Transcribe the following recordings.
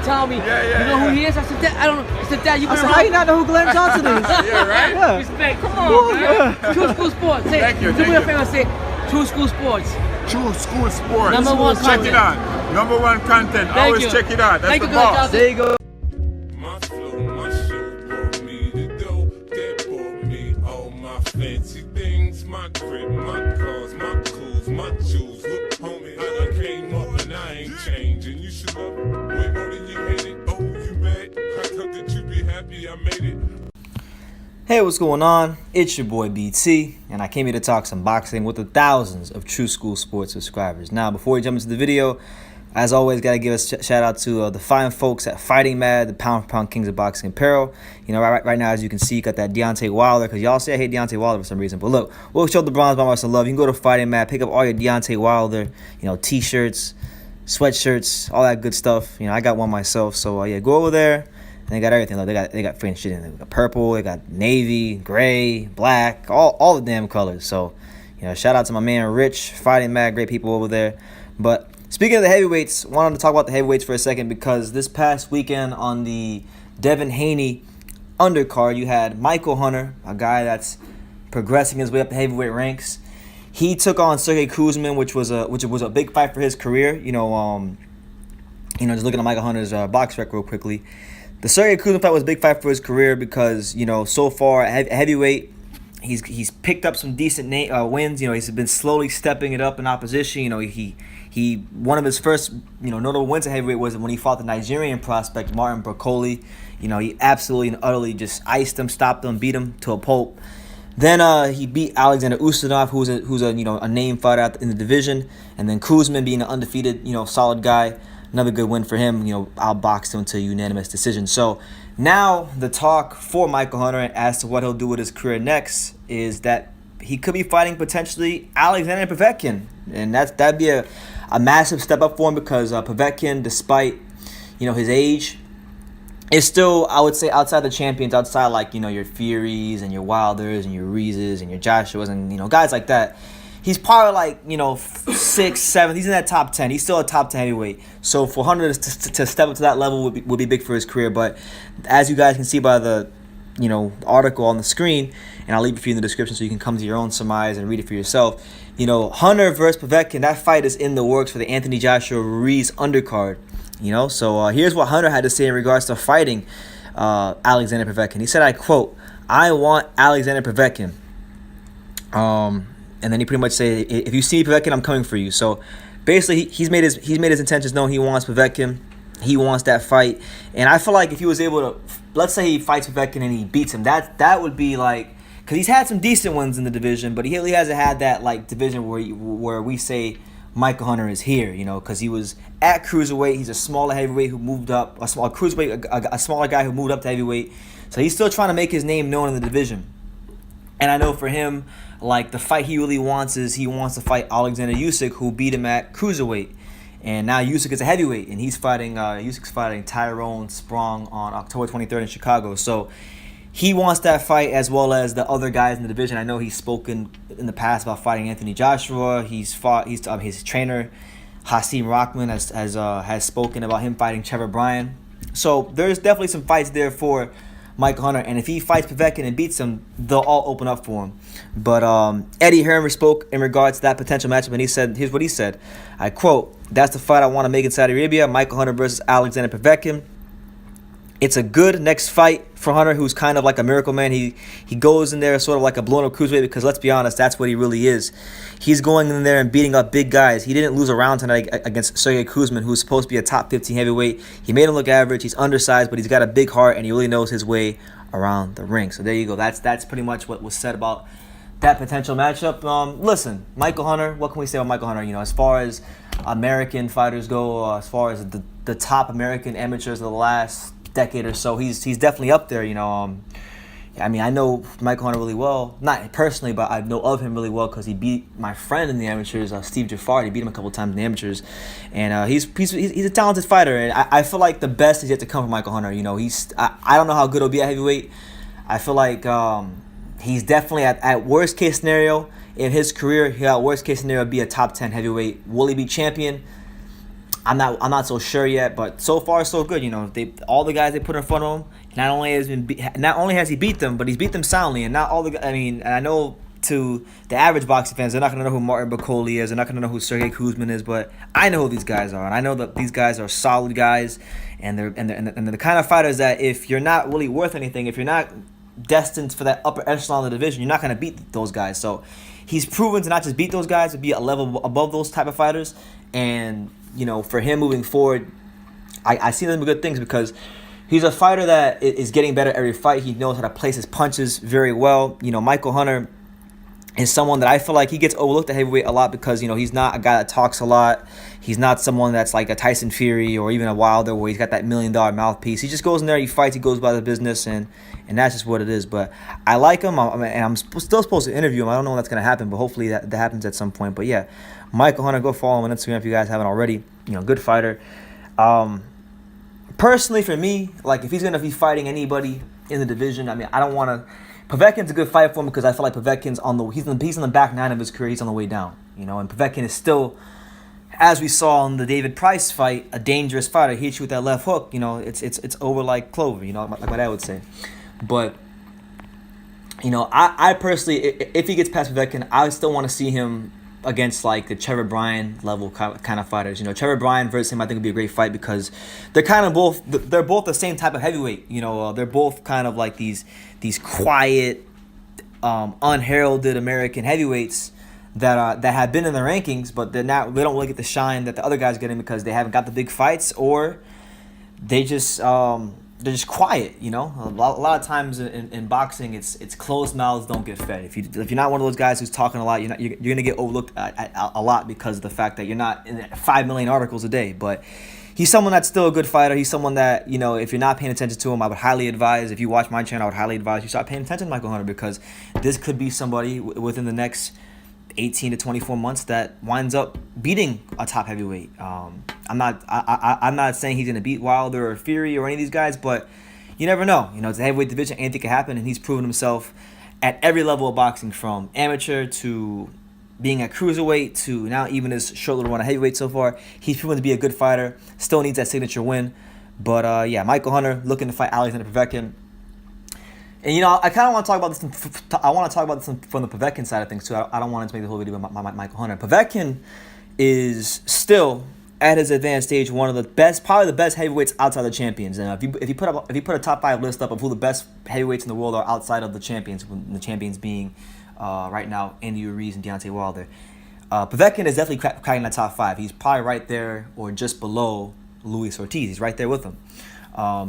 telling me, you know who he is? I said, Dad, I don't know. I said, Dad, you been around. How you not know who Glenn Johnson is? Yeah, right? Yeah. Respect. Come on, man. True School Sports. Say, Thank you. Do me a favor. Say, True School Sports. True School Sports. Number one Check content. it out. Number one content. Thank Always you. check it out. That's Thank the you, boss. Johnson. There you go. My flow, my show brought me to go. That brought me all my fancy things. My crib, my cars, my clothes, my jewels. Look, homie, I done came up and I ain't changing. You should love it way more than you hate it. Oh, you mad? I thought that you'd be happy I made it. Hey, what's going on? It's your boy BT, and I came here to talk some boxing with the thousands of True School Sports subscribers. Now, before we jump into the video, as always, got to give a shout out to the fine folks at Fighting Mad, the pound for pound kings of boxing apparel. You know, right now, as you can see, got that Deontay Wilder, because y'all say I hate Deontay Wilder for some reason. But look, we'll show the bronze bomber some love. You can go to Fighting Mad, pick up all your Deontay Wilder, t-shirts, sweatshirts, all that good stuff. I got one myself, so yeah, go over there. And they got everything. Look, they got freaking shit in there. They got purple, they got navy, gray, black, all the damn colors. So, shout out to my man Rich, Fighting Mad, great people over there. But speaking of the heavyweights, wanted to talk about the heavyweights for a second because this past weekend on the Devin Haney undercard, you had Michael Hunter, a guy that's progressing his way up the heavyweight ranks. He took on Sergey Koosman, which was a big fight for his career. Just looking at Michael Hunter's box record real quickly. The Sergey Koosman fight was a big fight for his career because, so far at heavyweight, he's picked up some decent wins. He's been slowly stepping it up in opposition. He one of his first, notable wins at heavyweight was when he fought the Nigerian prospect Martin Bracoli. He absolutely and utterly just iced him, stopped him, beat him to a pulp. Then he beat Alexander Usyk, who's a name fighter in the division, and then Koosman being an undefeated, solid guy. Another good win for him. Outboxed him to a unanimous decision. So now the talk for Michael Hunter as to what he'll do with his career next is that he could be fighting potentially Alexander Povetkin, and that'd be a massive step up for him because Povetkin, despite his age, is still, I would say, outside the champions, outside like your Furies and your Wilders and your Ruizes and your Joshuas and guys like that. He's probably like 6th, 7th. He's in that top 10. He's still a top 10 heavyweight. So for Hunter to step up to that level would be big for his career. But as you guys can see by the article on the screen, and I'll leave it for you in the description so you can come to your own surmise and read it for yourself. Hunter versus Povetkin, that fight is in the works for the Anthony Joshua-Ruiz undercard. So here's what Hunter had to say in regards to fighting Alexander Povetkin. He said, I quote, "I want Alexander Povetkin." And then he pretty much said, "If you see Povetkin, I'm coming for you." So basically, he's made his intentions known. He wants Povetkin. He wants that fight. And I feel like if he was able to, let's say he fights Povetkin and he beats him, that would be like, because he's had some decent ones in the division, but he really hasn't had that like division where we say Michael Hunter is here, because he was at cruiserweight. He's a smaller heavyweight who moved up, a smaller guy who moved up to heavyweight. So he's still trying to make his name known in the division. And I know for him, like the fight he really wants is he wants to fight Alexander Usyk, who beat him at cruiserweight. And now Usyk is a heavyweight, and Usyk's fighting Tyrone Sprong on October 23rd in Chicago. So he wants that fight as well as the other guys in the division. I know he's spoken in the past about fighting Anthony Joshua. His trainer Hasim Rahman has spoken about him fighting Trevor Bryan. So there's definitely some fights there for Michael Hunter, and if he fights Povetkin and beats him, they'll all open up for him. But Eddie Hearn spoke in regards to that potential matchup, and he said, here's what he said. I quote, "That's the fight I want to make in Saudi Arabia, Michael Hunter versus Alexander Povetkin. It's a good next fight for Hunter, who's kind of like a miracle man. He goes in there sort of like a blown-up cruiserweight because, let's be honest, that's what he really is. He's going in there and beating up big guys. He didn't lose a round tonight against Sergey Koosman, who's supposed to be a top 15 heavyweight. He made him look average. He's undersized, but he's got a big heart, and he really knows his way around the ring." So there you go. That's pretty much what was said about that potential matchup. Listen, Michael Hunter, what can we say about Michael Hunter? As far as American fighters go, as far as the top American amateurs of the last decade or so, he's definitely up there. I know Michael Hunter really well, not personally, but I know of him really well because he beat my friend in the amateurs, Steve Jaffard. He beat him a couple times in the amateurs, and he's a talented fighter. And I feel like the best is yet to come from Michael Hunter. I don't know how good he'll be at heavyweight. I feel like he's definitely at worst case scenario in his career. Worst case scenario would be a top 10 heavyweight. Will he be champion? I'm not so sure yet, but so far so good. You know, all the guys they put in front of him. Not only has he beat them, but he's beat them soundly. And not all the. I mean, and I know to the average boxing fans, they're not gonna know who Martin Bakole is. They're not gonna know who Sergey Koosman is. But I know who these guys are, and I know that these guys are solid guys, and they're the kind of fighters that if you're not really worth anything, if you're not destined for that upper echelon of the division, you're not gonna beat those guys. So he's proven to not just beat those guys, to be a level above those type of fighters. And you know, for him moving forward, I see them good things because he's a fighter that is getting better every fight. He knows how to place his punches very well. You know, Michael Hunter is someone that I feel like he gets overlooked at heavyweight a lot because, you know, he's not a guy that talks a lot. He's not someone that's like a Tyson Fury or even a Wilder where he's got that $1 million mouthpiece. He just goes in there, he fights, he goes by the business, and that's just what it is. But I like him, and I'm still supposed to interview him. I don't know when that's going to happen, but hopefully that happens at some point. But yeah, Michael Hunter, go follow him on Instagram if you guys haven't already. You know, good fighter. Personally, for me, like if he's going to be fighting anybody in the division, I mean, I don't want to. Povetkin's a good fight for him because I feel like Povetkin's he's on the back nine of his career. He's on the way down, you know. And Povetkin is still, as we saw in the David Price fight, a dangerous fighter. He hits you with that left hook, you know. It's over like clover, you know, like my dad would say. But you know, I personally, if he gets past Povetkin, I still want to see him against like the Trevor Bryan level kind of fighters. You know, Trevor Bryan versus him I think would be a great fight because they're both the same type of heavyweight. You know, they're both kind of like these quiet, unheralded American heavyweights that have been in the rankings, but they don't really get the shine that the other guys get in because they haven't got the big fights or they're just quiet, you know. A lot of times in boxing, it's closed mouths don't get fed. If you're not one of those guys who's talking a lot, you're gonna get overlooked a lot because of the fact that you're not in 5 million articles a day. But he's someone that's still a good fighter. He's someone that, you know, if you're not paying attention to him, I would highly advise. If you watch my channel, I would highly advise you start paying attention to Michael Hunter because this could be somebody within the next 18 to 24 months that winds up beating a top heavyweight. I'm not saying he's gonna beat Wilder or Fury or any of these guys, but you never know. You know, it's a heavyweight division, anything can happen, and he's proven himself at every level of boxing, from amateur to being a cruiserweight to now even his short little run of heavyweight so far. He's proven to be a good fighter. Still needs that signature win, but yeah, Michael Hunter looking to fight Alexander Povetkin. And you know, I kind of want to talk about this. I want to talk about this from the Povetkin side of things too. I don't want to make the whole video about Michael Hunter. Povetkin is still at his advanced stage one of the best, probably the best heavyweights outside the champions. And if you put a top 5 list up of who the best heavyweights in the world are outside of the champions, the champions being right now Joshua-Ruiz and Deontay Wilder, Povetkin is definitely cracking that top 5. He's probably right there or just below Luis Ortiz. He's right there with him.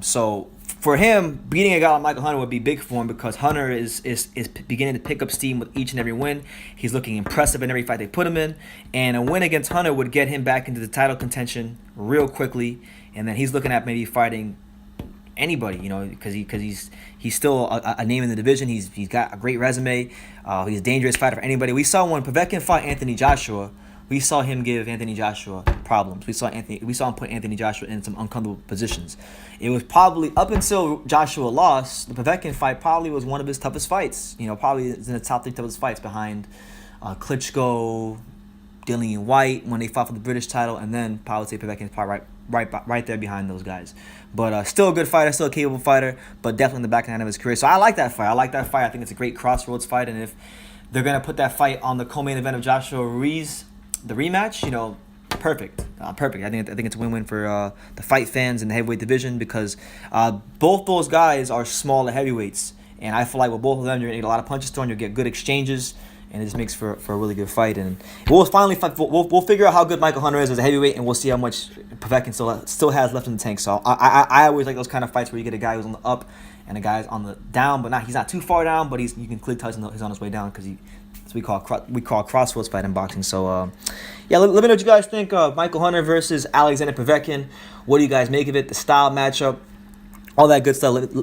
So for him, beating a guy like Michael Hunter would be big for him because Hunter is beginning to pick up steam with each and every win. He's looking impressive in every fight they put him in. And a win against Hunter would get him back into the title contention real quickly. And then he's looking at maybe fighting anybody, you know, because he's still a name in the division. He's got a great resume. He's a dangerous fighter for anybody. We saw when Povetkin fought Anthony Joshua, we saw him give Anthony Joshua problems. We saw him put Anthony Joshua in some uncomfortable positions. It was probably, up until Joshua lost, the Povetkin fight probably was one of his toughest fights. You know, probably is in the top 3 toughest fights behind Klitschko, Dillian White when they fought for the British title, and then probably say Povetkin's probably right there behind those guys. But still a good fighter, still a capable fighter, but definitely in the back end of his career. So I like that fight. I think it's a great crossroads fight, and if they're gonna put that fight on the co-main event of Joshua-Ruiz, the rematch, you know, perfect. I think it's a win-win for the fight fans in the heavyweight division because both those guys are smaller heavyweights, and I feel like with both of them, you're gonna get a lot of punches thrown, you'll get good exchanges, and it just makes for a really good fight. And we'll finally we'll figure out how good Michael Hunter is as a heavyweight, and we'll see how much Povetkin still has left in the tank. So I always like those kind of fights where you get a guy who's on the up and a guy's on the down, but he's not too far down, but you can clearly tell he's on his way down because we call crossroads fight in boxing. So yeah, let me know what you guys think of Michael Hunter versus Alexander Povetkin. What do you guys make of it? The style matchup, all that good stuff. Let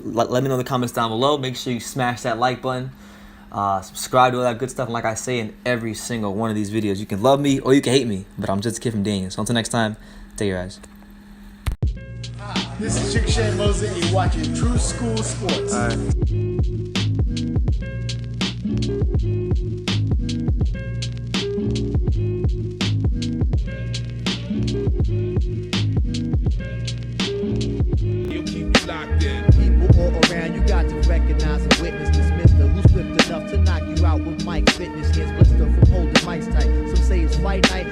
me know in the comments down below. Make sure you smash that like button, subscribe to all that good stuff. And like I say in every single one of these videos, you can love me or you can hate me, but I'm just a kid from Daniel. So until next time, take your eyes. This is Chick Shane Mosley, and you're watching True School Sports. You keep you locked in. People all around, you got to recognize and witness this mister who's swift enough to knock you out with mic fitness. Here's blister from holding mics tight. Some say it's fight night,